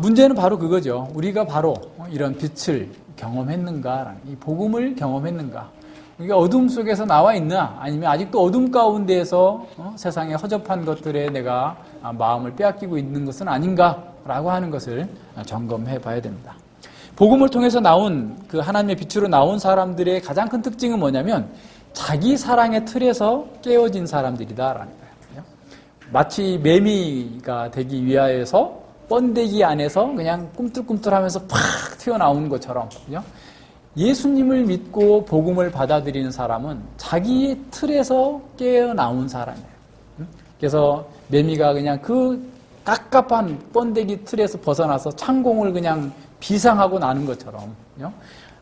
문제는 바로 그거죠. 우리가 바로 이런 빛을 경험했는가, 이 복음을 경험했는가. 우리가 어둠 속에서 나와 있나, 아니면 아직도 어둠 가운데에서 세상의 허접한 것들에 내가 마음을 빼앗기고 있는 것은 아닌가라고 하는 것을 점검해 봐야 됩니다. 복음을 통해서 나온 그 하나님의 빛으로 나온 사람들의 가장 큰 특징은 뭐냐면 자기 사랑의 틀에서 깨어진 사람들이다라는 거예요. 마치 매미가 되기 위하여서 번데기 안에서 그냥 꿈틀꿈틀하면서 팍 튀어나오는 것처럼, 그죠? 예수님을 믿고 복음을 받아들이는 사람은 자기의 틀에서 깨어나온 사람이에요. 그래서 매미가 그냥 그 깝깝한 번데기 틀에서 벗어나서 창공을 그냥 비상하고 나는 것처럼, 그죠?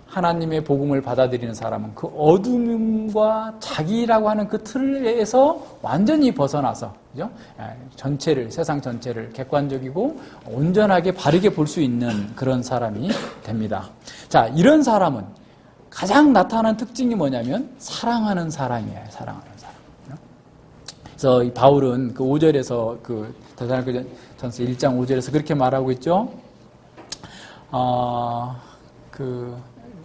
하나님의 복음을 받아들이는 사람은 그 어둠과 자기라고 하는 그 틀에서 완전히 벗어나서, 그죠? 전체를, 세상 전체를 객관적이고 온전하게 바르게 볼 수 있는 그런 사람이 됩니다. 자, 이런 사람은 가장 나타나는 특징이 뭐냐면 사랑하는 사람이에요. 사랑하는 사람. 그래서 이 바울은 그 5절에서 그 데살로니가전서 1장 5절에서 그렇게 말하고 있죠.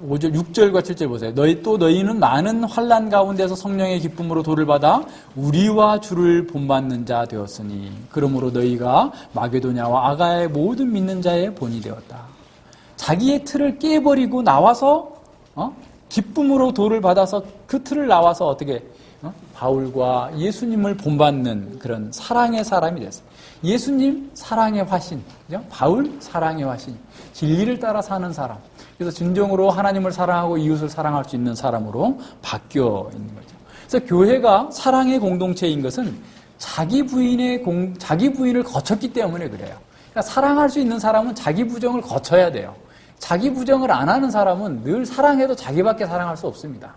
6절과 7절 보세요. 너희는 많은 환난 가운데서 성령의 기쁨으로 도를 받아 우리와 주를 본받는 자 되었으니 그러므로 너희가 마게도냐와 아가야의 모든 믿는 자의 본이 되었다. 자기의 틀을 깨버리고 나와서 기쁨으로 도를 받아서 그 틀을 나와서 어떻게 바울과 예수님을 본받는 그런 사랑의 사람이 됐어요. 예수님 사랑의 화신, 그죠? 바울 사랑의 화신, 진리를 따라 사는 사람. 그래서 진정으로 하나님을 사랑하고 이웃을 사랑할 수 있는 사람으로 바뀌어 있는 거죠. 그래서 교회가 사랑의 공동체인 것은 자기 부인을 거쳤기 때문에 그래요. 그러니까 사랑할 수 있는 사람은 자기 부정을 거쳐야 돼요. 자기 부정을 안 하는 사람은 늘 사랑해도 자기밖에 사랑할 수 없습니다.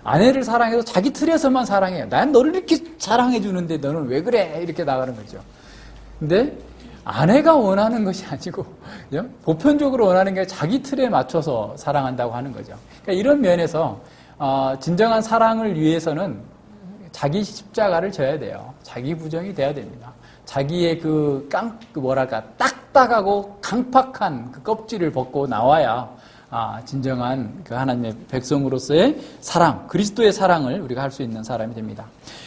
아내를 사랑해도 자기 틀에서만 사랑해요. 난 너를 이렇게 사랑해 주는데 너는 왜 그래? 이렇게 나가는 거죠. 근데 아내가 원하는 것이 아니고 보편적으로 원하는 게 자기 틀에 맞춰서 사랑한다고 하는 거죠. 그러니까 이런 면에서 진정한 사랑을 위해서는 자기 십자가를 져야 돼요. 자기 부정이 돼야 됩니다. 자기의 딱딱하고 강팍한 그 껍질을 벗고 나와야 진정한 그 하나님의 백성으로서의 사랑, 그리스도의 사랑을 우리가 할 수 있는 사람이 됩니다.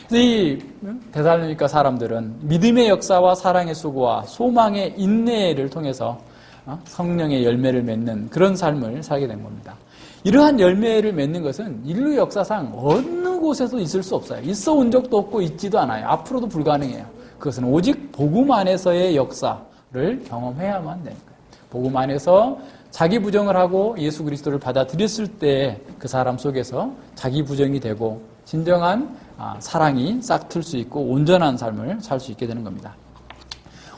그래서 이 데살로니가 사람들은 믿음의 역사와 사랑의 수고와 소망의 인내를 통해서 성령의 열매를 맺는 그런 삶을 살게 된 겁니다. 이러한 열매를 맺는 것은 인류 역사상 어느 곳에도 있을 수 없어요. 있어 온 적도 없고 있지도 않아요. 앞으로도 불가능해요. 그것은 오직 복음 안에서의 역사를 경험해야만 되는 거예요. 복음 안에서 자기 부정을 하고 예수 그리스도를 받아들였을 때 그 사람 속에서 자기 부정이 되고 진정한 사랑이 싹틀 수 있고 온전한 삶을 살 수 있게 되는 겁니다.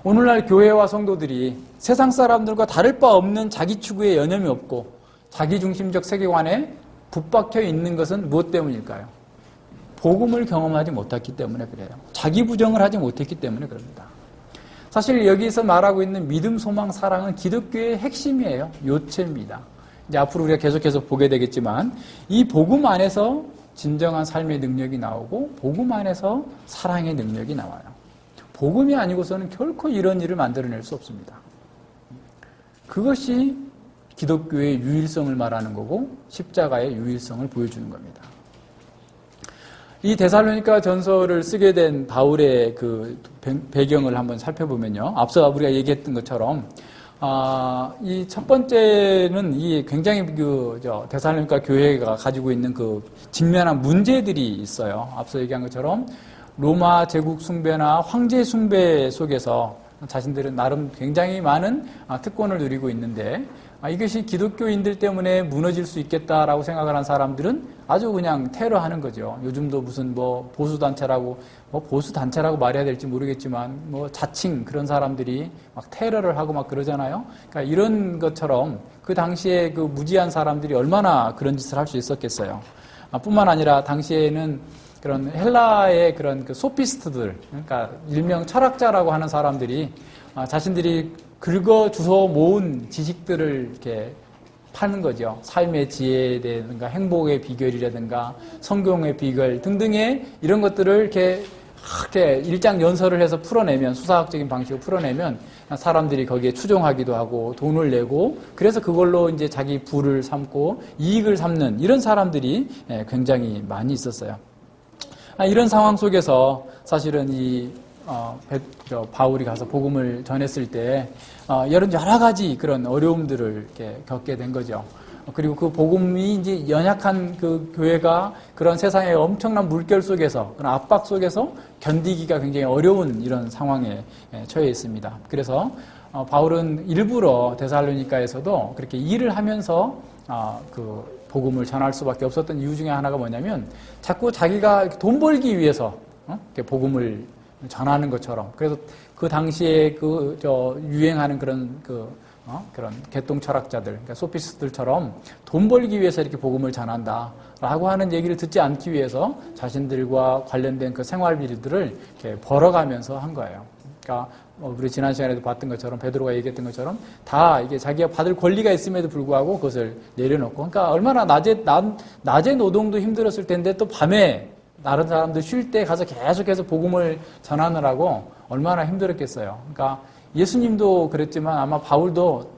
오늘날 교회와 성도들이 세상 사람들과 다를 바 없는 자기 추구에 여념이 없고 자기중심적 세계관에 붙박혀 있는 것은 무엇 때문일까요? 복음을 경험하지 못했기 때문에 그래요. 자기 부정을 하지 못했기 때문에 그럽니다. 사실 여기서 말하고 있는 믿음, 소망, 사랑은 기독교의 핵심이에요. 요체입니다. 이제 앞으로 우리가 계속해서 보게 되겠지만 이 복음 안에서 진정한 삶의 능력이 나오고 복음 안에서 사랑의 능력이 나와요. 복음이 아니고서는 결코 이런 일을 만들어낼 수 없습니다. 그것이 기독교의 유일성을 말하는 거고 십자가의 유일성을 보여주는 겁니다. 이 데살로니가 전서를 쓰게 된 바울의 그 배경을 한번 살펴보면요. 앞서 우리가 얘기했던 것처럼, 이 첫 번째는 이 굉장히 데살로니가 교회가 가지고 있는 그 직면한 문제들이 있어요. 앞서 얘기한 것처럼 로마 제국 숭배나 황제 숭배 속에서 자신들은 나름 굉장히 많은 특권을 누리고 있는데 이것이 기독교인들 때문에 무너질 수 있겠다라고 생각을 한 사람들은 아주 그냥 테러하는 거죠. 요즘도 무슨 보수단체라고 보수단체라고 말해야 될지 모르겠지만 자칭 그런 사람들이 막 테러를 하고 막 그러잖아요. 그러니까 이런 것처럼 그 당시에 그 무지한 사람들이 얼마나 그런 짓을 할 수 있었겠어요. 뿐만 아니라 당시에는 그런 헬라의 그런 그 소피스트들, 그러니까 일명 철학자라고 하는 사람들이 자신들이 긁어주워 모은 지식들을 이렇게 파는 거죠. 삶의 지혜라든가 행복의 비결이라든가 성경의 비결 등등의 이런 것들을 이렇게 그렇게 일장 연설을 해서 풀어내면, 수사학적인 방식으로 풀어내면 사람들이 거기에 추종하기도 하고 돈을 내고, 그래서 그걸로 이제 자기 부를 삼고 이익을 삼는 이런 사람들이 굉장히 많이 있었어요. 이런 상황 속에서 사실은 바울이 가서 복음을 전했을 때 여러 가지 그런 어려움들을 이렇게 겪게 된 거죠. 그리고 그 복음이 이제 연약한 그 교회가 그런 세상의 엄청난 물결 속에서, 그런 압박 속에서 견디기가 굉장히 어려운 이런 상황에 처해 있습니다. 그래서 바울은 일부러 데살로니가에서도 그렇게 일을 하면서 그 복음을 전할 수밖에 없었던 이유 중에 하나가 뭐냐면, 자꾸 자기가 돈 벌기 위해서 이렇게 복음을 전하는 것처럼, 그래서 그 당시에 유행하는 그런 그런 개똥 철학자들, 그러니까 소피스트들처럼 돈 벌기 위해서 이렇게 복음을 전한다라고 하는 얘기를 듣지 않기 위해서 자신들과 관련된 그 생활비리들을 이렇게 벌어가면서 한 거예요. 그러니까 우리 지난 시간에도 봤던 것처럼, 베드로가 얘기했던 것처럼 다 이게 자기가 받을 권리가 있음에도 불구하고 그것을 내려놓고, 그러니까 얼마나 낮에 노동도 힘들었을 텐데 또 밤에 다른 사람들 쉴 때 가서 계속해서 복음을 전하느라고 얼마나 힘들었겠어요. 그러니까 예수님도 그랬지만 아마 바울도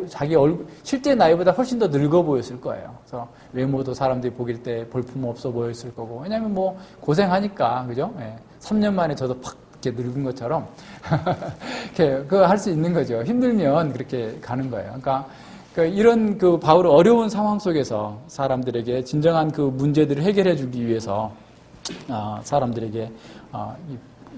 자기 얼굴, 실제 나이보다 훨씬 더 늙어 보였을 거예요. 그래서 외모도 사람들이 보길 때 볼품 없어 보였을 거고, 왜냐면 뭐 고생하니까, 그죠? 3년 만에 저도 팍 이렇게 늙은 것처럼 이렇게 그거 할 수 있는 거죠. 힘들면 그렇게 가는 거예요. 그러니까 이런 그 바울의 어려운 상황 속에서 사람들에게 진정한 그 문제들을 해결해 주기 위해서 사람들에게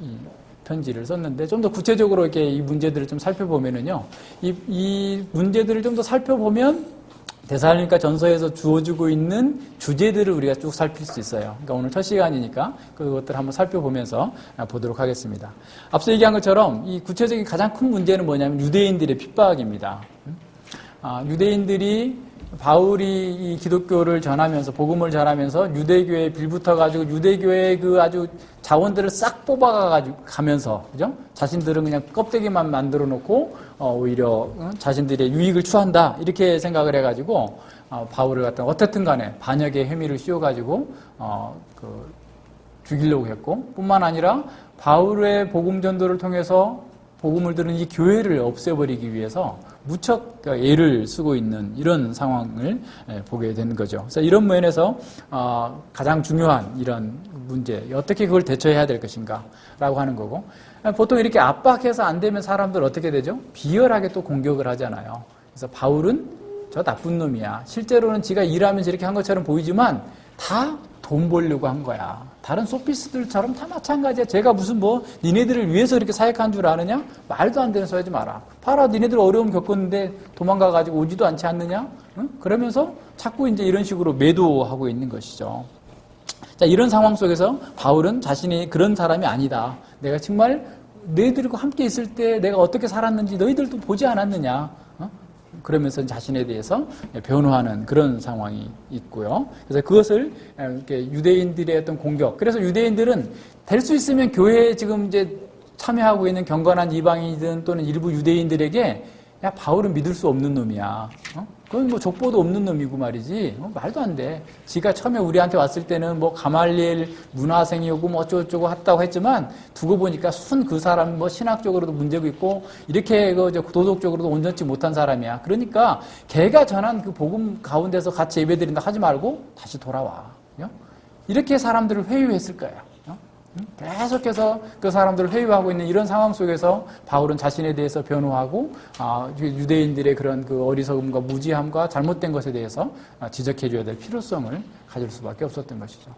이 편지를 썼는데, 좀 더 구체적으로 이렇게 이 문제들을 좀 살펴보면은요, 이 문제들을 좀 더 살펴보면 데살로니가 전서에서 주어지고 있는 주제들을 우리가 쭉 살필 수 있어요. 그러니까 오늘 첫 시간이니까 그것들을 한번 살펴보면서 보도록 하겠습니다. 앞서 얘기한 것처럼 이 구체적인 가장 큰 문제는 뭐냐면 유대인들의 핍박입니다. 유대인들이 바울이 이 기독교를 전하면서, 복음을 전하면서 유대교에 빌붙어가지고 유대교의 그 아주 자원들을 싹 뽑아가면서, 그죠? 자신들은 그냥 껍데기만 만들어 놓고, 오히려 자신들의 유익을 추한다, 이렇게 생각을 해가지고, 바울을 갖다 어쨌든 간에 반역의 혐의를 씌워가지고, 죽이려고 했고, 뿐만 아니라 바울의 복음 전도를 통해서 복음을 들은 이 교회를 없애버리기 위해서 무척 애를 쓰고 있는 이런 상황을 보게 되는 거죠. 그래서 이런 면에서 가장 중요한 이런 문제, 어떻게 그걸 대처해야 될 것인가라고 하는 거고, 보통 이렇게 압박해서 안 되면 사람들 어떻게 되죠? 비열하게 또 공격을 하잖아요. 그래서 바울은 저 나쁜 놈이야. 실제로는 지가 일하면서 이렇게 한 것처럼 보이지만 다 돈 벌려고 한 거야. 다른 소피스들처럼 다 마찬가지야. 제가 무슨 니네들을 위해서 이렇게 사역한 줄 아느냐? 말도 안 되는 소리 하지 마라. 봐라, 니네들 어려움 겪었는데 도망가가지고 오지도 않지 않느냐? 응? 그러면서 자꾸 이제 이런 식으로 매도하고 있는 것이죠. 자, 이런 상황 속에서 바울은 자신이 그런 사람이 아니다. 내가 정말 너희들과 함께 있을 때 내가 어떻게 살았는지 너희들도 보지 않았느냐? 그러면서 자신에 대해서 변호하는 그런 상황이 있고요. 그래서 그것을 이렇게 유대인들의 어떤 공격. 그래서 유대인들은 될 수 있으면 교회에 지금 이제 참여하고 있는 경건한 이방인이든 또는 일부 유대인들에게, 야, 바울은 믿을 수 없는 놈이야. 그건 족보도 없는 놈이고 말이지. 말도 안 돼. 지가 처음에 우리한테 왔을 때는 가말리엘 문화생이고 어쩌고저쩌고 했다고 했지만, 두고 보니까 그 사람 신학적으로도 문제가 있고, 이렇게 도덕적으로도 온전치 못한 사람이야. 그러니까 걔가 전한 그 복음 가운데서 같이 예배드린다 하지 말고 다시 돌아와. 이렇게 사람들을 회유했을 거예요. 계속해서 그 사람들을 회유하고 있는 이런 상황 속에서 바울은 자신에 대해서 변호하고, 유대인들의 그런 그 어리석음과 무지함과 잘못된 것에 대해서 지적해줘야 될 필요성을 가질 수밖에 없었던 것이죠.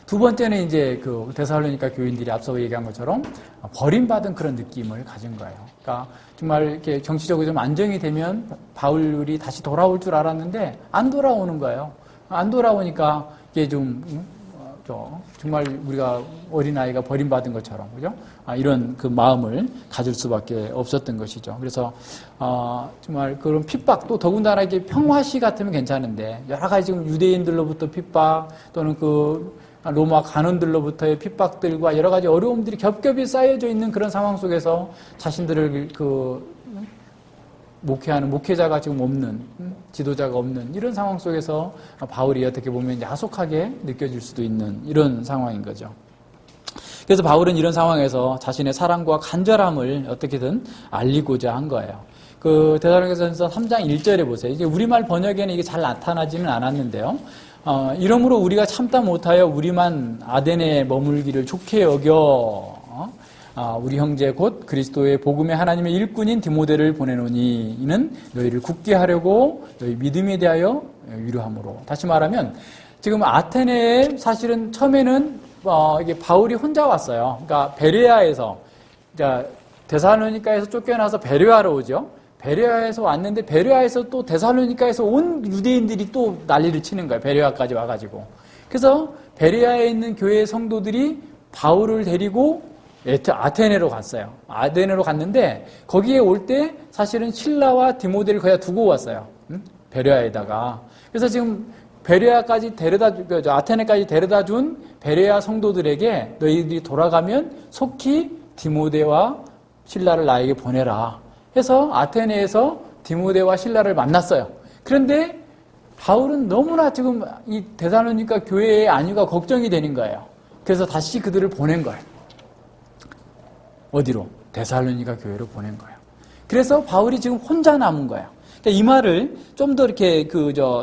두 번째는 이제 그 데살로니가 교인들이 앞서 얘기한 것처럼 버림받은 그런 느낌을 가진 거예요. 그러니까 정말 이렇게 정치적으로 좀 안정이 되면 바울이 다시 돌아올 줄 알았는데 안 돌아오는 거예요. 안 돌아오니까 이게 정말 우리가 어린아이가 버림받은 것처럼, 그죠? 이런 그 마음을 가질 수밖에 없었던 것이죠. 그래서, 정말 그런 핍박, 또 더군다나 이게 평화시 같으면 괜찮은데, 여러 가지 지금 유대인들로부터 핍박, 또는 그 로마 관원들로부터의 핍박들과 여러 가지 어려움들이 겹겹이 쌓여져 있는 그런 상황 속에서 자신들을 목회하는 목회자가 지금 없는, 지도자가 없는 이런 상황 속에서 바울이 어떻게 보면 야속하게 느껴질 수도 있는 이런 상황인 거죠. 그래서 바울은 이런 상황에서 자신의 사랑과 간절함을 어떻게든 알리고자 한 거예요. 그 데살로니가전서 3장 1절에 보세요. 이게 우리말 번역에는 이게 잘 나타나지는 않았는데요. 이러므로 우리가 참다 못하여 우리만 아덴에 머물기를 좋게 여겨 우리 형제 곧 그리스도의 복음의 하나님의 일꾼인 디모데를 보내노니 이는 너희를 굳게 하려고 너희 믿음에 대하여 위로함으로. 다시 말하면 지금 아테네에 사실은 처음에는 이게 바울이 혼자 왔어요. 그러니까 베레아에서, 그러니까 데살로니가에서 쫓겨나서 베레아로 오죠. 베레아에서 왔는데 베레아에서 또 데살로니가에서 온 유대인들이 또 난리를 치는 거예요. 베레아까지 와가지고. 그래서 베레아에 있는 교회 성도들이 바울을 데리고 아테네로 갔어요. 아테네로 갔는데 거기에 올 때 사실은 실라와 디모데를 거기다 두고 왔어요. 베레아에다가. 그래서 지금 베레아까지 아테네까지 데려다 준 베레아 성도들에게 너희들이 돌아가면 속히 디모데와 실라를 나에게 보내라 해서 아테네에서 디모데와 실라를 만났어요. 그런데 바울은 너무나 지금 이 데살로니가 교회의 안위가 걱정이 되는 거예요. 그래서 다시 그들을 보낸 거예요. 어디로? 데살로니가 교회로 보낸 거예요. 그래서 바울이 지금 혼자 남은 거예요. 그러니까 이 말을 좀 더 이렇게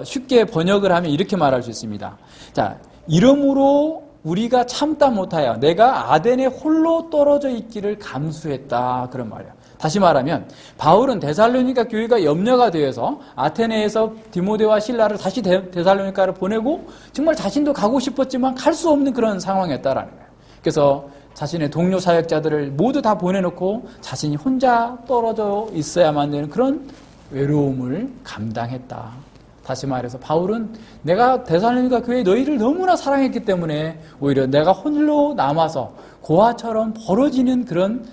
쉽게 번역을 하면 이렇게 말할 수 있습니다. 자, 이러므로 우리가 참다 못하여 내가 아덴에 홀로 떨어져 있기를 감수했다. 그런 말이에요. 다시 말하면 바울은 데살로니가 교회가 염려가 되어서 아테네에서 디모데와 실라를 다시 데살로니가를 보내고 정말 자신도 가고 싶었지만 갈 수 없는 그런 상황이었다라는 거예요. 그래서 자신의 동료 사역자들을 모두 다 보내놓고 자신이 혼자 떨어져 있어야만 되는 그런 외로움을 감당했다. 다시 말해서 바울은 내가 데살로니가 교회 너희를 너무나 사랑했기 때문에 오히려 내가 홀로 남아서 고아처럼 벌어지는 그런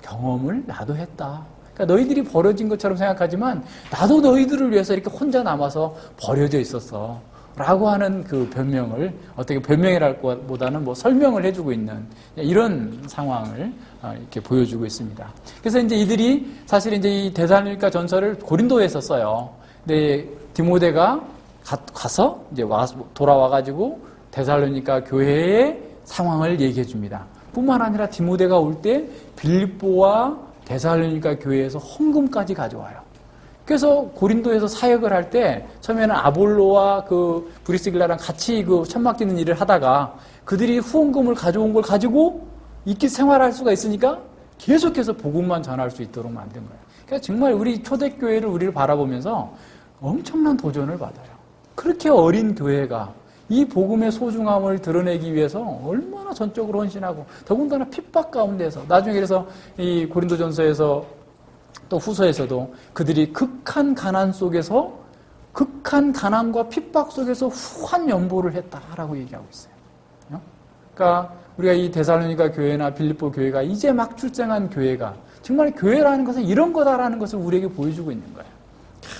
경험을 나도 했다. 그러니까 너희들이 벌어진 것처럼 생각하지만 나도 너희들을 위해서 이렇게 혼자 남아서 버려져 있었어. 라고 하는 그 변명을, 어떻게 변명이랄보다는 뭐 설명을 해주고 있는 이런 상황을 이렇게 보여주고 있습니다. 그래서 이제 이들이 사실 이제 이 데살로니가 전서를 고린도에서 써요. 근데 디모데가 가서 이제 돌아와가지고 데살로니가 교회의 상황을 얘기해 줍니다. 뿐만 아니라 디모데가 올 때 빌립보와 데살로니가 교회에서 헌금까지 가져와요. 그래서 고린도에서 사역을 할 때 처음에는 아볼로와 그 브리스길라랑 같이 그 천막 짓는 일을 하다가 그들이 후원금을 가져온 걸 가지고 있기 생활할 수가 있으니까 계속해서 복음만 전할 수 있도록 만든 거예요. 그러니까 정말 우리 초대교회를 우리를 바라보면서 엄청난 도전을 받아요. 그렇게 어린 교회가 이 복음의 소중함을 드러내기 위해서 얼마나 전적으로 헌신하고 더군다나 핍박 가운데서 나중에 그래서 이 고린도전서에서 또 후서에서도 그들이 극한 가난 속에서 극한 가난과 핍박 속에서 후한 연보를 했다라고 얘기하고 있어요. 그러니까 우리가 이 데살로니가 교회나 빌립보 교회가 이제 막 출생한 교회가 정말 교회라는 것은 이런 거다라는 것을 우리에게 보여주고 있는 거예요.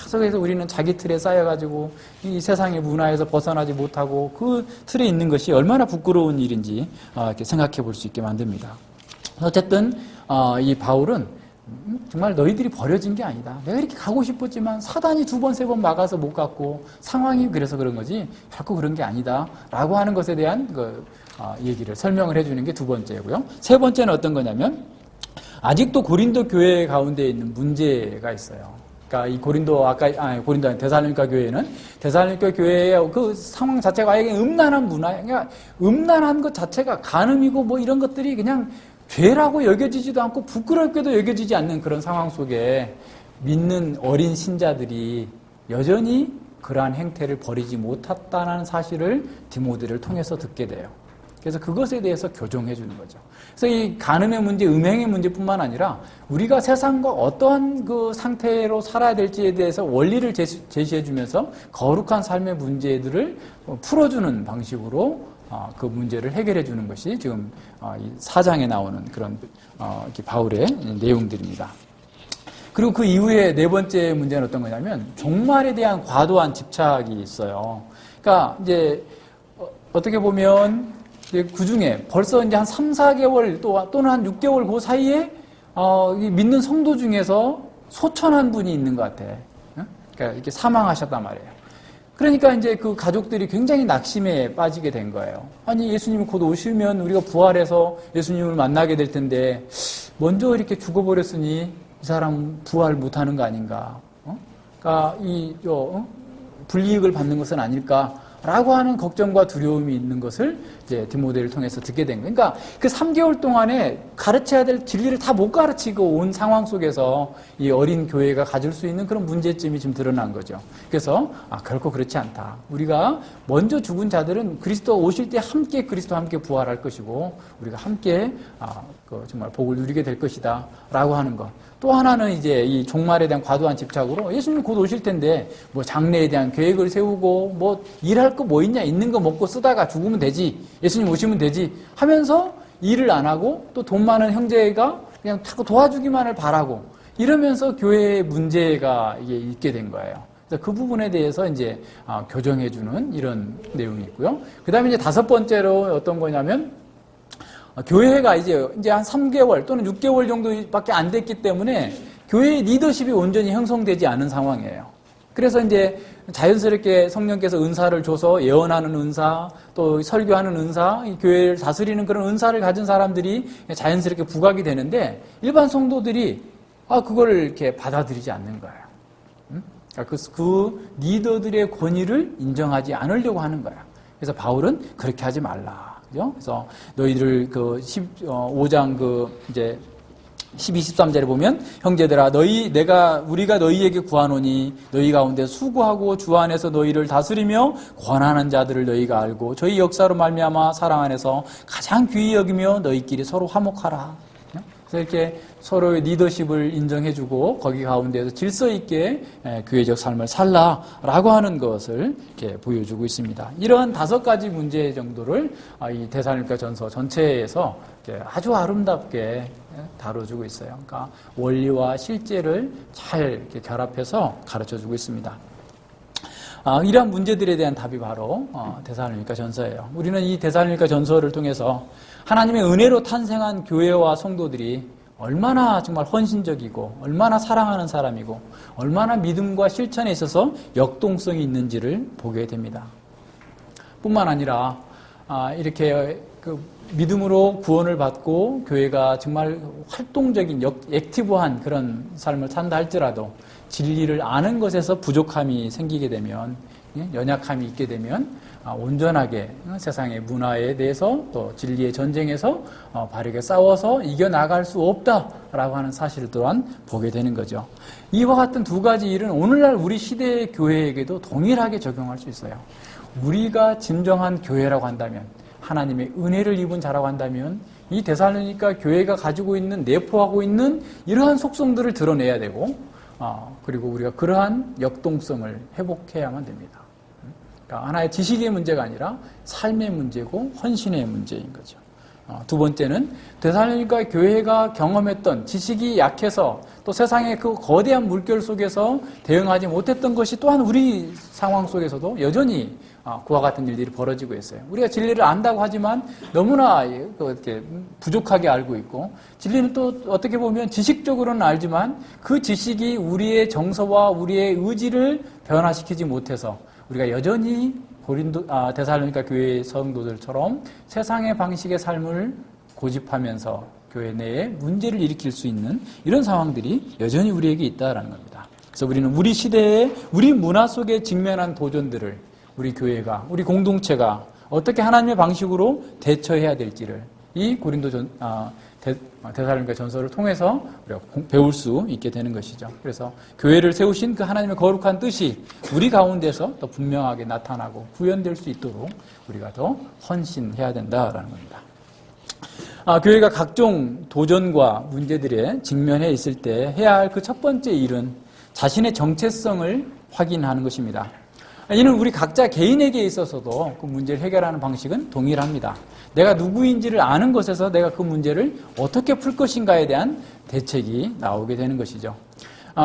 계속해서 우리는 자기 틀에 쌓여가지고 이 세상의 문화에서 벗어나지 못하고 그 틀에 있는 것이 얼마나 부끄러운 일인지 이렇게 생각해 볼 수 있게 만듭니다. 어쨌든 이 바울은 정말 너희들이 버려진 게 아니다. 내가 이렇게 가고 싶었지만 사단이 2번, 3번 막아서 못 갔고 상황이 그래서 그런 거지 결코 그런 게 아니다. 라고 하는 것에 대한 얘기를 설명을 해주는 게 두 번째고요. 세 번째는 어떤 거냐면 아직도 고린도 교회 가운데 있는 문제가 있어요. 그러니까 이 데살로니가 교회는 데살로니가 교회의 그 상황 자체가 아예 음란한 문화, 그러니까 음란한 것 자체가 간음이고 뭐 이런 것들이 그냥 죄라고 여겨지지도 않고 부끄럽게도 여겨지지 않는 그런 상황 속에 믿는 어린 신자들이 여전히 그러한 행태를 버리지 못했다는 사실을 디모데를 통해서 듣게 돼요. 그래서 그것에 대해서 교정해 주는 거죠. 그래서 이 간음의 문제, 음행의 문제뿐만 아니라 우리가 세상과 어떠한 그 상태로 살아야 될지에 대해서 원리를 제시해 주면서 거룩한 삶의 문제들을 풀어주는 방식으로 그 문제를 해결해 주는 것이 지금 이 4장에 나오는 그런 바울의 내용들입니다. 그리고 그 이후에 네 번째 문제는 어떤 거냐면 종말에 대한 과도한 집착이 있어요. 그러니까 이제 어떻게 보면 그 중에 벌써 이제 한 3, 4개월 또는 한 6개월 그 사이에 믿는 성도 중에서 소천한 분이 있는 것 같아. 그러니까 이렇게 사망하셨단 말이에요. 그러니까 이제 그 가족들이 굉장히 낙심에 빠지게 된 거예요. 아니, 예수님이 곧 오시면 우리가 부활해서 예수님을 만나게 될 텐데, 먼저 이렇게 죽어버렸으니 이 사람 부활 못하는 거 아닌가? 그러니까 불이익을 받는 것은 아닐까라고 하는 걱정과 두려움이 있는 것을 이제 디모데를 통해서 듣게 된 거예요. 그러니까 그 3개월 동안에 가르쳐야 될 진리를 다 못 가르치고 온 상황 속에서 이 어린 교회가 가질 수 있는 그런 문제점이 좀 드러난 거죠. 그래서 결코 그렇지 않다. 우리가 먼저 죽은 자들은 그리스도 오실 때 함께 그리스도와 함께 부활할 것이고 우리가 함께 정말 복을 누리게 될 것이다라고 하는 것. 또 하나는 이제 이 종말에 대한 과도한 집착으로 예수님 곧 오실 텐데 뭐 장래에 대한 계획을 세우고 뭐 일할 거 뭐 있냐, 있는 거 먹고 쓰다가 죽으면 되지, 예수님 오시면 되지 하면서 일을 안 하고 또 돈 많은 형제가 그냥 자꾸 도와주기만을 바라고 이러면서 교회에 문제가 이게 있게 된 거예요. 그래서 그 부분에 대해서 이제 교정해주는 이런 내용이 있고요. 그 다음에 이제 5번째로 어떤 거냐면 교회가 이제 한 3개월 또는 6개월 정도밖에 안 됐기 때문에 교회의 리더십이 온전히 형성되지 않은 상황이에요. 그래서 이제 자연스럽게 성령께서 은사를 줘서 예언하는 은사, 또 설교하는 은사, 이 교회를 다스리는 그런 은사를 가진 사람들이 자연스럽게 부각이 되는데 일반 성도들이 그거를 이렇게 받아들이지 않는 거예요. 그러니까 그 리더들의 권위를 인정하지 않으려고 하는 거예요. 그래서 바울은 그렇게 하지 말라. 그래서 너희들 5장 이제 12, 13절에 보면 형제들아 우리가 너희에게 구하노니 너희 가운데 수고하고 주 안에서 너희를 다스리며 권하는 자들을 너희가 알고 저희 역사로 말미암아 사랑 안에서 가장 귀히 여기며 너희끼리 서로 화목하라. 그래서 이렇게 서로의 리더십을 인정해주고 거기 가운데에서 질서 있게 교회적 삶을 살라라고 하는 것을 이렇게 보여주고 있습니다. 이러한 5가지 문제 정도를 이 데살로니가 전서 전체에서 아주 아름답게 다뤄주고 있어요. 그러니까 원리와 실제를 잘 이렇게 결합해서 가르쳐주고 있습니다. 이러한 문제들에 대한 답이 바로 데살로니가 전서예요. 우리는 이 데살로니가 전서를 통해서 하나님의 은혜로 탄생한 교회와 성도들이 얼마나 정말 헌신적이고 얼마나 사랑하는 사람이고 얼마나 믿음과 실천에 있어서 역동성이 있는지를 보게 됩니다. 뿐만 아니라 이렇게 믿음으로 구원을 받고 교회가 정말 활동적인 액티브한 그런 삶을 산다 할지라도 진리를 아는 것에서 부족함이 생기게 되면, 연약함이 있게 되면 온전하게 세상의 문화에 대해서 또 진리의 전쟁에서 바르게 싸워서 이겨나갈 수 없다라고 하는 사실 또한 보게 되는 거죠. 이와 같은 2가지 일은 오늘날 우리 시대의 교회에게도 동일하게 적용할 수 있어요. 우리가 진정한 교회라고 한다면, 하나님의 은혜를 입은 자라고 한다면 이 데살로니가 교회가 가지고 있는, 내포하고 있는 이러한 속성들을 드러내야 되고 그리고 우리가 그러한 역동성을 회복해야만 됩니다. 그러니까 하나의 지식의 문제가 아니라 삶의 문제고 헌신의 문제인 거죠. 2번째는 데살로니가 교회가 경험했던 지식이 약해서 또 세상의 그 거대한 물결 속에서 대응하지 못했던 것이 또한 우리 상황 속에서도 여전히 그와 같은 일들이 벌어지고 있어요. 우리가 진리를 안다고 하지만 너무나 이렇게 부족하게 알고 있고, 진리는 또 어떻게 보면 지식적으로는 알지만 그 지식이 우리의 정서와 우리의 의지를 변화시키지 못해서 우리가 여전히 데살로니가 교회의 성도들처럼 세상의 방식의 삶을 고집하면서 교회 내에 문제를 일으킬 수 있는 이런 상황들이 여전히 우리에게 있다라는 겁니다. 그래서 우리는 우리 시대에 우리 문화 속에 직면한 도전들을 우리 교회가, 우리 공동체가 어떻게 하나님의 방식으로 대처해야 될지를 이 데살로니가 전서를 통해서 우리가 배울 수 있게 되는 것이죠. 그래서 교회를 세우신 그 하나님의 거룩한 뜻이 우리 가운데서 더 분명하게 나타나고 구현될 수 있도록 우리가 더 헌신해야 된다라는 겁니다. 교회가 각종 도전과 문제들에 직면해 있을 때 해야 할 그 첫 번째 일은 자신의 정체성을 확인하는 것입니다. 이는 우리 각자 개인에게 있어서도 그 문제를 해결하는 방식은 동일합니다. 내가 누구인지를 아는 것에서 내가 그 문제를 어떻게 풀 것인가에 대한 대책이 나오게 되는 것이죠.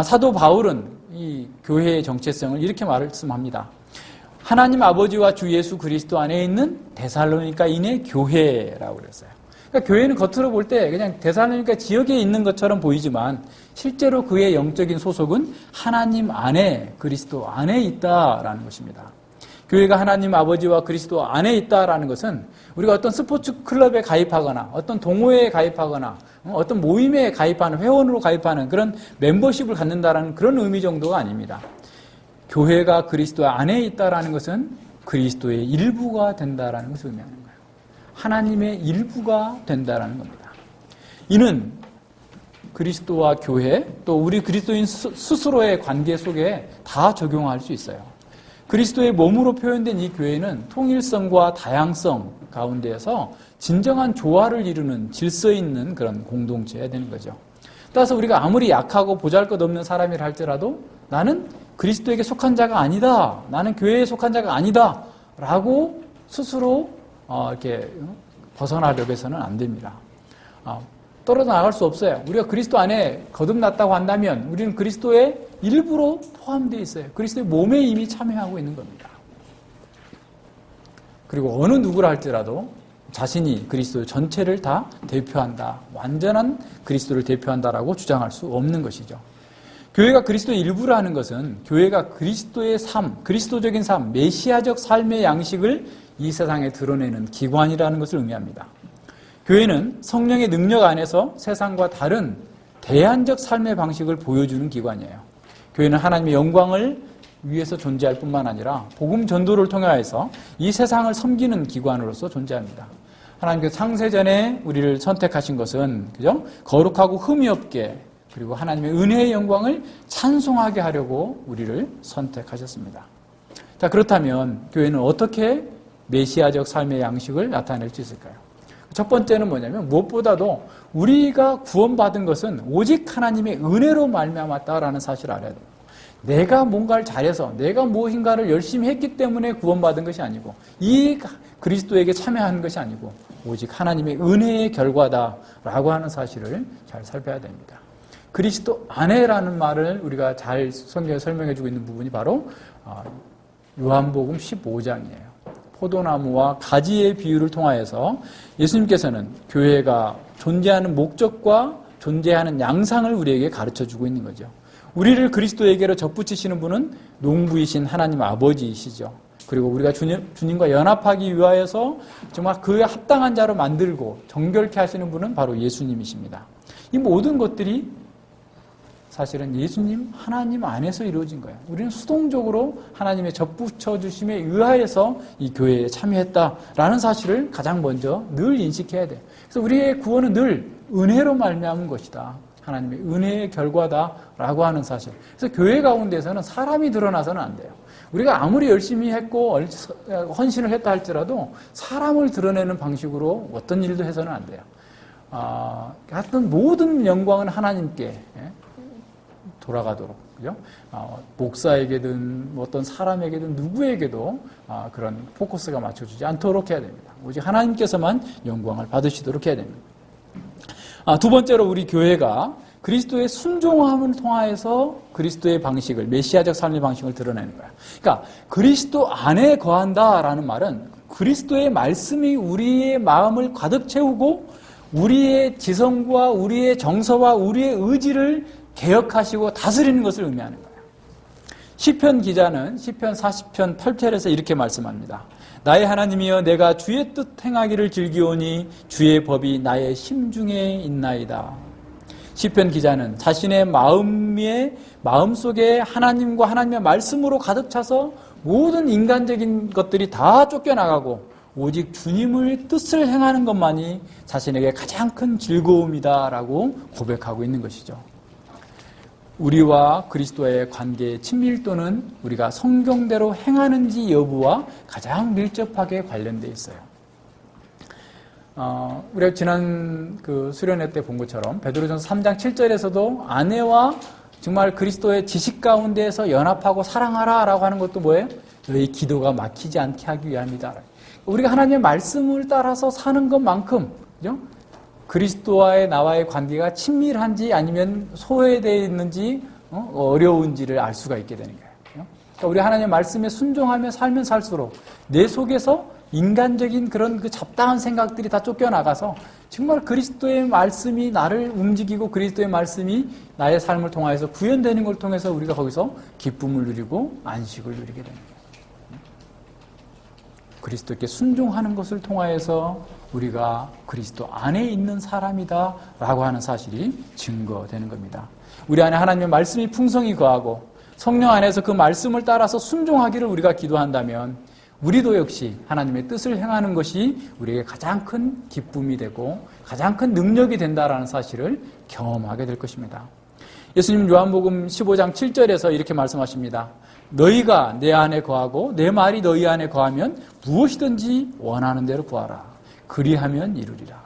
사도 바울은 이 교회의 정체성을 이렇게 말씀합니다. 하나님 아버지와 주 예수 그리스도 안에 있는 데살로니가인의 교회라고 그랬어요. 그러니까 교회는 겉으로 볼 때 그냥 데살로니가 지역에 있는 것처럼 보이지만 실제로 그의 영적인 소속은 하나님 안에, 그리스도 안에 있다라는 것입니다. 교회가 하나님 아버지와 그리스도 안에 있다라는 것은 우리가 어떤 스포츠 클럽에 가입하거나 어떤 동호회에 가입하거나 어떤 모임에 가입하는 회원으로 가입하는 그런 멤버십을 갖는다라는 그런 의미 정도가 아닙니다. 교회가 그리스도 안에 있다라는 것은 그리스도의 일부가 된다라는 것을 의미하는 거예요. 하나님의 일부가 된다라는 겁니다. 이는 그리스도와 교회 또 우리 그리스도인 스스로의 관계 속에 다 적용할 수 있어요. 그리스도의 몸으로 표현된 이 교회는 통일성과 다양성 가운데에서 진정한 조화를 이루는 질서 있는 그런 공동체여야 되는 거죠. 따라서 우리가 아무리 약하고 보잘것없는 사람이라 할지라도 나는 그리스도에게 속한 자가 아니다. 나는 교회에 속한 자가 아니다. 라고 스스로 이렇게 벗어나려고 해서는 안 됩니다. 떨어져 나갈 수 없어요. 우리가 그리스도 안에 거듭났다고 한다면 우리는 그리스도의 일부로 포함되어 있어요. 그리스도의 몸에 이미 참여하고 있는 겁니다. 그리고 어느 누구라 할지라도 자신이 그리스도 전체를 다 대표한다. 완전한 그리스도를 대표한다라고 주장할 수 없는 것이죠. 교회가 그리스도의 일부라는 것은 교회가 그리스도의 삶, 그리스도적인 삶, 메시아적 삶의 양식을 이 세상에 드러내는 기관이라는 것을 의미합니다. 교회는 성령의 능력 안에서 세상과 다른 대안적 삶의 방식을 보여주는 기관이에요. 교회는 하나님의 영광을 위해서 존재할 뿐만 아니라 복음 전도를 통하여서 이 세상을 섬기는 기관으로서 존재합니다. 하나님께서 창세전에 우리를 선택하신 것은 그죠? 거룩하고 흠이 없게 그리고 하나님의 은혜의 영광을 찬송하게 하려고 우리를 선택하셨습니다. 자, 그렇다면 교회는 어떻게 메시아적 삶의 양식을 나타낼 수 있을까요? 첫 번째는 뭐냐면 무엇보다도 우리가 구원받은 것은 오직 하나님의 은혜로 말미암았다라는 사실을 알아야 돼요. 내가 뭔가를 잘해서 내가 무엇인가를 열심히 했기 때문에 구원받은 것이 아니고 이 그리스도에게 참여한 것이 아니고 오직 하나님의 은혜의 결과다라고 하는 사실을 잘 살펴야 됩니다. 그리스도 안에라는 말을 우리가 잘 성경에 설명해 주고 있는 부분이 바로 요한복음 15장이에요. 포도나무와 가지의 비유를 통하여서 예수님께서는 교회가 존재하는 목적과 존재하는 양상을 우리에게 가르쳐주고 있는 거죠. 우리를 그리스도에게로 접붙이시는 분은 농부이신 하나님 아버지이시죠. 그리고 우리가 주님과 연합하기 위하여서 정말 그에 합당한 자로 만들고 정결케 하시는 분은 바로 예수님이십니다. 이 모든 것들이 사실은 예수님, 하나님 안에서 이루어진 거예요. 우리는 수동적으로 하나님의 접붙여 주심에 의하여서 이 교회에 참여했다라는 사실을 가장 먼저 늘 인식해야 돼요. 그래서 우리의 구원은 늘 은혜로 말미암은 것이다. 하나님의 은혜의 결과다라고 하는 사실. 그래서 교회 가운데서는 사람이 드러나서는 안 돼요. 우리가 아무리 열심히 했고 헌신을 했다 할지라도 사람을 드러내는 방식으로 어떤 일도 해서는 안 돼요. 하여튼 모든 영광은 하나님께 돌아가도록, 그죠? 목사에게든 어떤 사람에게든 누구에게도 그런 포커스가 맞춰주지 않도록 해야 됩니다. 오직 하나님께서만 영광을 받으시도록 해야 됩니다. 두 번째로 우리 교회가 그리스도의 순종함을 통하여서 그리스도의 방식을, 메시아적 삶의 방식을 드러내는 거야. 그러니까 그리스도 안에 거한다라는 말은 그리스도의 말씀이 우리의 마음을 가득 채우고 우리의 지성과 우리의 정서와 우리의 의지를 개혁하시고 다스리는 것을 의미하는 거예요. 시편 기자는 시편 40편 8절에서 이렇게 말씀합니다. 나의 하나님이여 내가 주의 뜻 행하기를 즐기오니 주의 법이 나의 심중에 있나이다. 시편 기자는 자신의 마음속에 하나님과 하나님의 말씀으로 가득 차서 모든 인간적인 것들이 다 쫓겨나가고 오직 주님의 뜻을 행하는 것만이 자신에게 가장 큰 즐거움이다라고 고백하고 있는 것이죠. 우리와 그리스도의 관계의 친밀도는 우리가 성경대로 행하는지 여부와 가장 밀접하게 관련되어 있어요. 우리가 지난 그 수련회 때 본 것처럼 베드로전서 3장 7절에서도 아내와 정말 그리스도의 지식 가운데에서 연합하고 사랑하라라고 하는 것도 뭐예요? 너희 기도가 막히지 않게 하기 위함이다. 우리가 하나님의 말씀을 따라서 사는 것만큼, 그죠? 그리스도와의 나와의 관계가 친밀한지 아니면 소외되어 있는지 어려운지를 알 수가 있게 되는 거예요. 그러니까 우리 하나님의 말씀에 순종하며 살면 살수록 내 속에서 인간적인 그런 그 잡다한 생각들이 다 쫓겨나가서 정말 그리스도의 말씀이 나를 움직이고 그리스도의 말씀이 나의 삶을 통하여서 구현되는 걸 통해서 우리가 거기서 기쁨을 누리고 안식을 누리게 됩니다. 그리스도께 순종하는 것을 통하여서 우리가 그리스도 안에 있는 사람이다 라고 하는 사실이 증거되는 겁니다. 우리 안에 하나님의 말씀이 풍성히 거하고 성령 안에서 그 말씀을 따라서 순종하기를 우리가 기도한다면 우리도 역시 하나님의 뜻을 행하는 것이 우리에게 가장 큰 기쁨이 되고 가장 큰 능력이 된다라는 사실을 경험하게 될 것입니다. 예수님 요한복음 15장 7절에서 이렇게 말씀하십니다. 너희가 내 안에 거하고 내 말이 너희 안에 거하면 무엇이든지 원하는 대로 구하라. 그리하면 이루리라.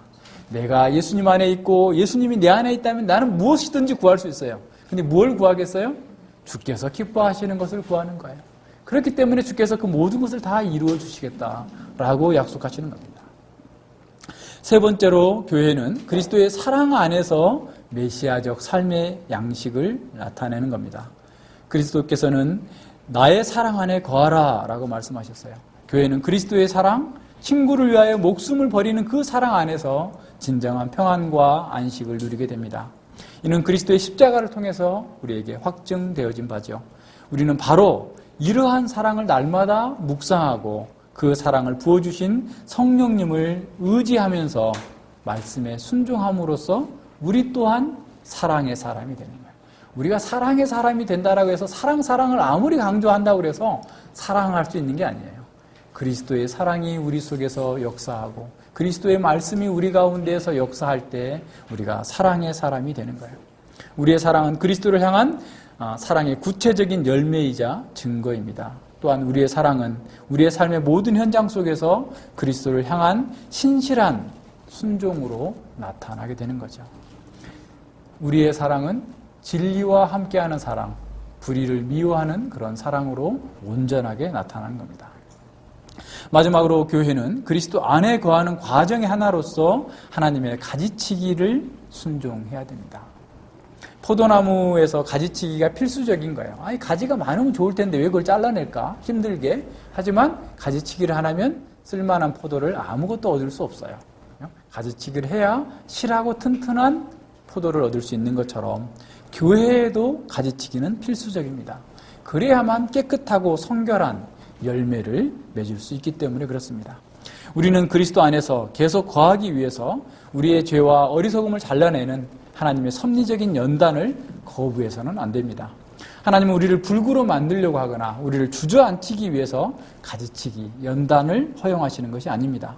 내가 예수님 안에 있고 예수님이 내 안에 있다면 나는 무엇이든지 구할 수 있어요. 근데 뭘 구하겠어요? 주께서 기뻐하시는 것을 구하는 거예요. 그렇기 때문에 주께서 그 모든 것을 다 이루어 주시겠다라고 약속하시는 겁니다. 세 번째로 교회는 그리스도의 사랑 안에서 메시아적 삶의 양식을 나타내는 겁니다. 그리스도께서는 나의 사랑 안에 거하라 라고 말씀하셨어요. 교회는 그리스도의 사랑, 친구를 위하여 목숨을 버리는 그 사랑 안에서 진정한 평안과 안식을 누리게 됩니다. 이는 그리스도의 십자가를 통해서 우리에게 확증되어진 바죠. 우리는 바로 이러한 사랑을 날마다 묵상하고 그 사랑을 부어주신 성령님을 의지하면서 말씀에 순종함으로써 우리 또한 사랑의 사람이 되는 거예요. 우리가 사랑의 사람이 된다라고 해서 사랑을 아무리 강조한다고 해서 사랑할 수 있는 게 아니에요. 그리스도의 사랑이 우리 속에서 역사하고 그리스도의 말씀이 우리 가운데에서 역사할 때 우리가 사랑의 사람이 되는 거예요. 우리의 사랑은 그리스도를 향한 사랑의 구체적인 열매이자 증거입니다. 또한 우리의 사랑은 우리의 삶의 모든 현장 속에서 그리스도를 향한 신실한 순종으로 나타나게 되는 거죠. 우리의 사랑은 진리와 함께하는 사랑, 불의를 미워하는 그런 사랑으로 온전하게 나타나는 겁니다. 마지막으로 교회는 그리스도 안에 거하는 과정의 하나로서 하나님의 가지치기를 순종해야 됩니다. 포도나무에서 가지치기가 필수적인 거예요. 아니, 가지가 많으면 좋을 텐데 왜 그걸 잘라낼까? 힘들게. 하지만 가지치기를 하면 쓸만한 포도를 아무것도 얻을 수 없어요. 가지치기를 해야 실하고 튼튼한 포도를 얻을 수 있는 것처럼 교회에도 가지치기는 필수적입니다. 그래야만 깨끗하고 성결한 열매를 맺을 수 있기 때문에 그렇습니다. 우리는 그리스도 안에서 계속 거하기 위해서 우리의 죄와 어리석음을 잘라내는 하나님의 섭리적인 연단을 거부해서는 안 됩니다. 하나님은 우리를 불구로 만들려고 하거나 우리를 주저앉히기 위해서 가지치기, 연단을 허용하시는 것이 아닙니다.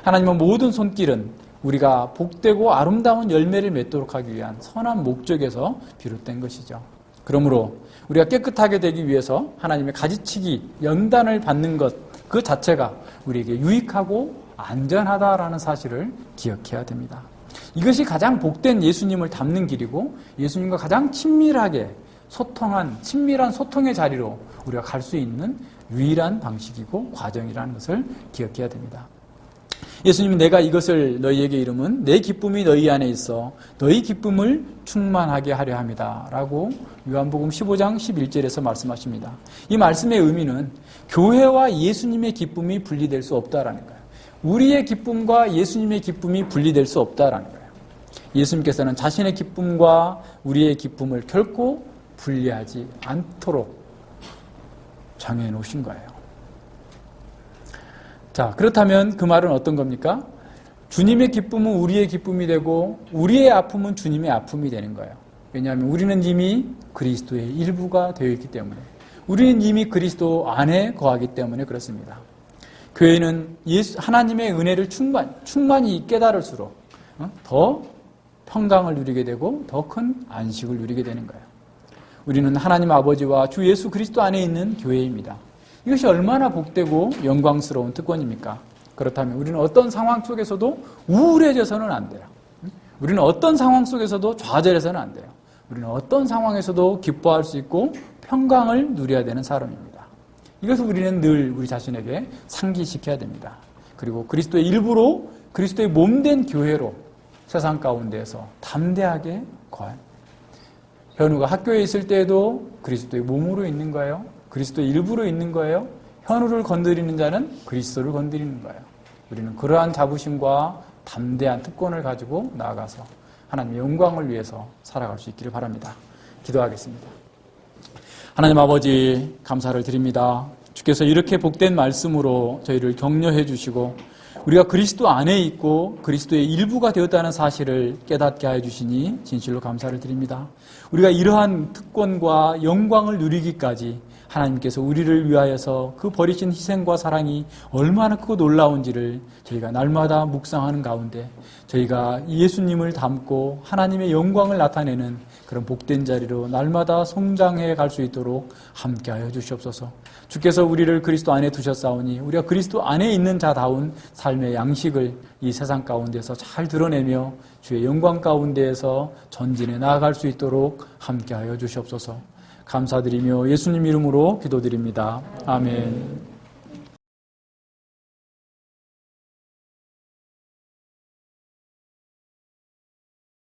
하나님은 모든 손길은 우리가 복되고 아름다운 열매를 맺도록 하기 위한 선한 목적에서 비롯된 것이죠. 그러므로 우리가 깨끗하게 되기 위해서 하나님의 가지치기, 연단을 받는 것 그 자체가 우리에게 유익하고 안전하다라는 사실을 기억해야 됩니다. 이것이 가장 복된 예수님을 닮는 길이고 예수님과 가장 친밀한 소통의 자리로 우리가 갈 수 있는 유일한 방식이고 과정이라는 것을 기억해야 됩니다. 예수님이 내가 이것을 너희에게 이름은 내 기쁨이 너희 안에 있어 너희 기쁨을 충만하게 하려 함이다 라고 요한복음 15장 11절에서 말씀하십니다. 이 말씀의 의미는 교회와 예수님의 기쁨이 분리될 수 없다라는 거예요. 우리의 기쁨과 예수님의 기쁨이 분리될 수 없다라는 거예요. 예수님께서는 자신의 기쁨과 우리의 기쁨을 결코 분리하지 않도록 정해놓으신 거예요. 자, 그렇다면 그 말은 어떤 겁니까? 주님의 기쁨은 우리의 기쁨이 되고 우리의 아픔은 주님의 아픔이 되는 거예요. 왜냐하면 우리는 이미 그리스도의 일부가 되어 있기 때문에 우리는 이미 그리스도 안에 거하기 때문에 그렇습니다. 교회는 하나님의 은혜를 충만히 깨달을수록 더 평강을 누리게 되고 더 큰 안식을 누리게 되는 거예요. 우리는 하나님 아버지와 주 예수 그리스도 안에 있는 교회입니다. 이것이 얼마나 복되고 영광스러운 특권입니까? 그렇다면 우리는 어떤 상황 속에서도 우울해져서는 안 돼요. 우리는 어떤 상황 속에서도 좌절해서는 안 돼요. 우리는 어떤 상황에서도 기뻐할 수 있고 평강을 누려야 되는 사람입니다. 이것을 우리는 늘 우리 자신에게 상기시켜야 됩니다. 그리고 그리스도의 일부로 그리스도의 몸된 교회로 세상 가운데에서 담대하게 거해요. 현우가 학교에 있을 때에도 그리스도의 몸으로 있는 거예요. 그리스도의 일부로 있는 거예요. 현우를 건드리는 자는 그리스도를 건드리는 거예요. 우리는 그러한 자부심과 담대한 특권을 가지고 나아가서 하나님의 영광을 위해서 살아갈 수 있기를 바랍니다. 기도하겠습니다. 하나님 아버지 감사를 드립니다. 주께서 이렇게 복된 말씀으로 저희를 격려해 주시고 우리가 그리스도 안에 있고 그리스도의 일부가 되었다는 사실을 깨닫게 하여 주시니 진실로 감사를 드립니다. 우리가 이러한 특권과 영광을 누리기까지 하나님께서 우리를 위하여서 그 버리신 희생과 사랑이 얼마나 크고 놀라운지를 저희가 날마다 묵상하는 가운데 저희가 예수님을 닮고 하나님의 영광을 나타내는 그런 복된 자리로 날마다 성장해 갈 수 있도록 함께하여 주시옵소서. 주께서 우리를 그리스도 안에 두셨사오니 우리가 그리스도 안에 있는 자다운 삶의 양식을 이 세상 가운데서 잘 드러내며 주의 영광 가운데에서 전진해 나아갈 수 있도록 함께하여 주시옵소서. 감사드리며 예수님 이름으로 기도드립니다. 아멘.